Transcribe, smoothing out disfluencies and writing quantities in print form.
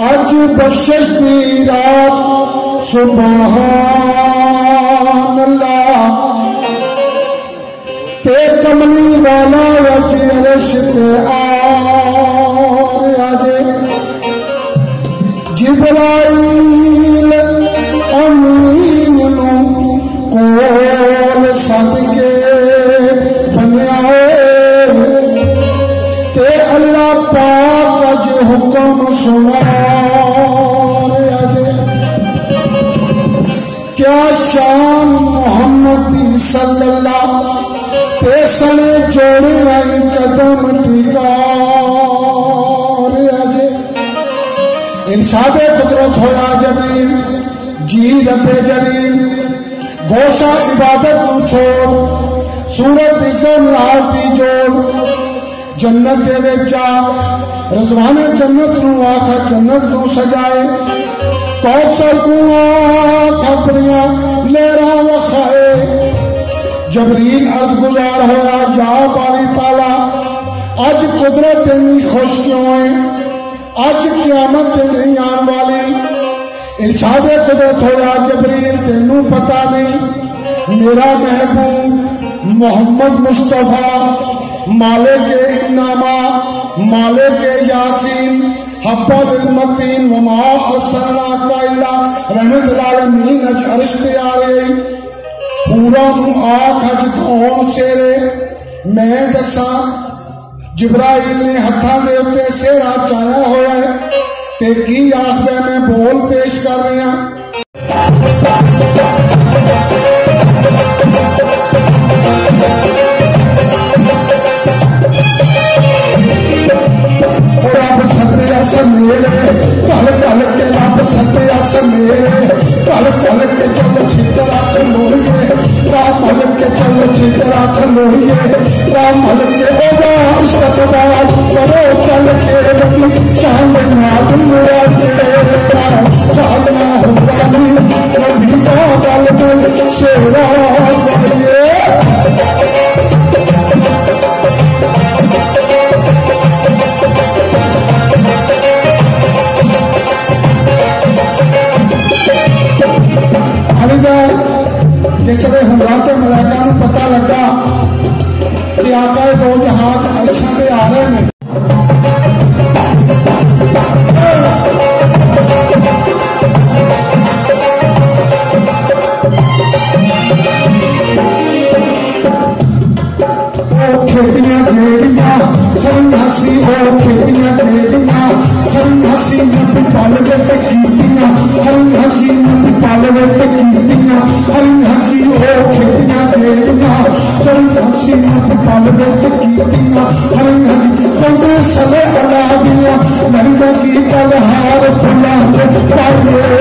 आज बख्शिश दी रात सुभान अल्लाह ते कमली वाला अज अरश ते आज जिब्राइल अमीन नू कोल सद के बनया ते अल्लाह पाक अज हुक्म सुना क्या शान मोहम्मद सल्लल्लाहु ते सने जोड़ी आई कदम टिका इरशादे कुदरत होया जमीन जी रबे जमीन गोशा इबादत तू छोड़ सूरत इसे नियाज दी जोड़ जन्नत दे विच रजवाने जन्नत नू आखा जन्नत नू सजाए कौसर को आख अपनिया लेरा वखाए जबरील अर्ज गुजार होया जा बारी ताला अज कुदरत इन्नी खुश क्यों है अज क्यामत नहीं आने वाली इरशादे कुदरत होया जबरील तेनू पता नहीं मेरा महबूब मोहम्मद मुस्तफा मालिक इन्नामा मालिक यासीन हब्बल मतीन वमा अरसलनाका इल्ला रहमतुल आलमीन अज अर्श ते आ गई पूरा नू आख अज कौन सेरे मैं दसा जिब्राइल ने हत्थां दे उत्ते सेहरा चाया होया है ते की आखदा मैं बोल पेश कर रहा रब सत्या समेरे कल कल के रब सत्या समेरे कल कल के चलो छितरा खलोइए राम हल के चलो छितरा खलोइए राम हल के ओदा इस्तकबाल करो चल के रबी शाम ना दुनिया के जाना हुआ नबी का गल में शेरा बनिए जिसले हुरा ते मलाइका नू पता लगा कि आका दो जहाज अर्शां ते आ रहे हैं खेतियां खेड़ियां सन्यासी हो खेतियां खेड़ियां सन्यासी नबी पल दे ते कीतियां हरियां जी नबी पल दे ते कीतियां हरियां जी हो खेतियां खेड़ियां सन्यासी नबी पल दे ते कीतियां हरियां जी कंदे सले अला दियां नरिया जी कल हार फुलां दे पाए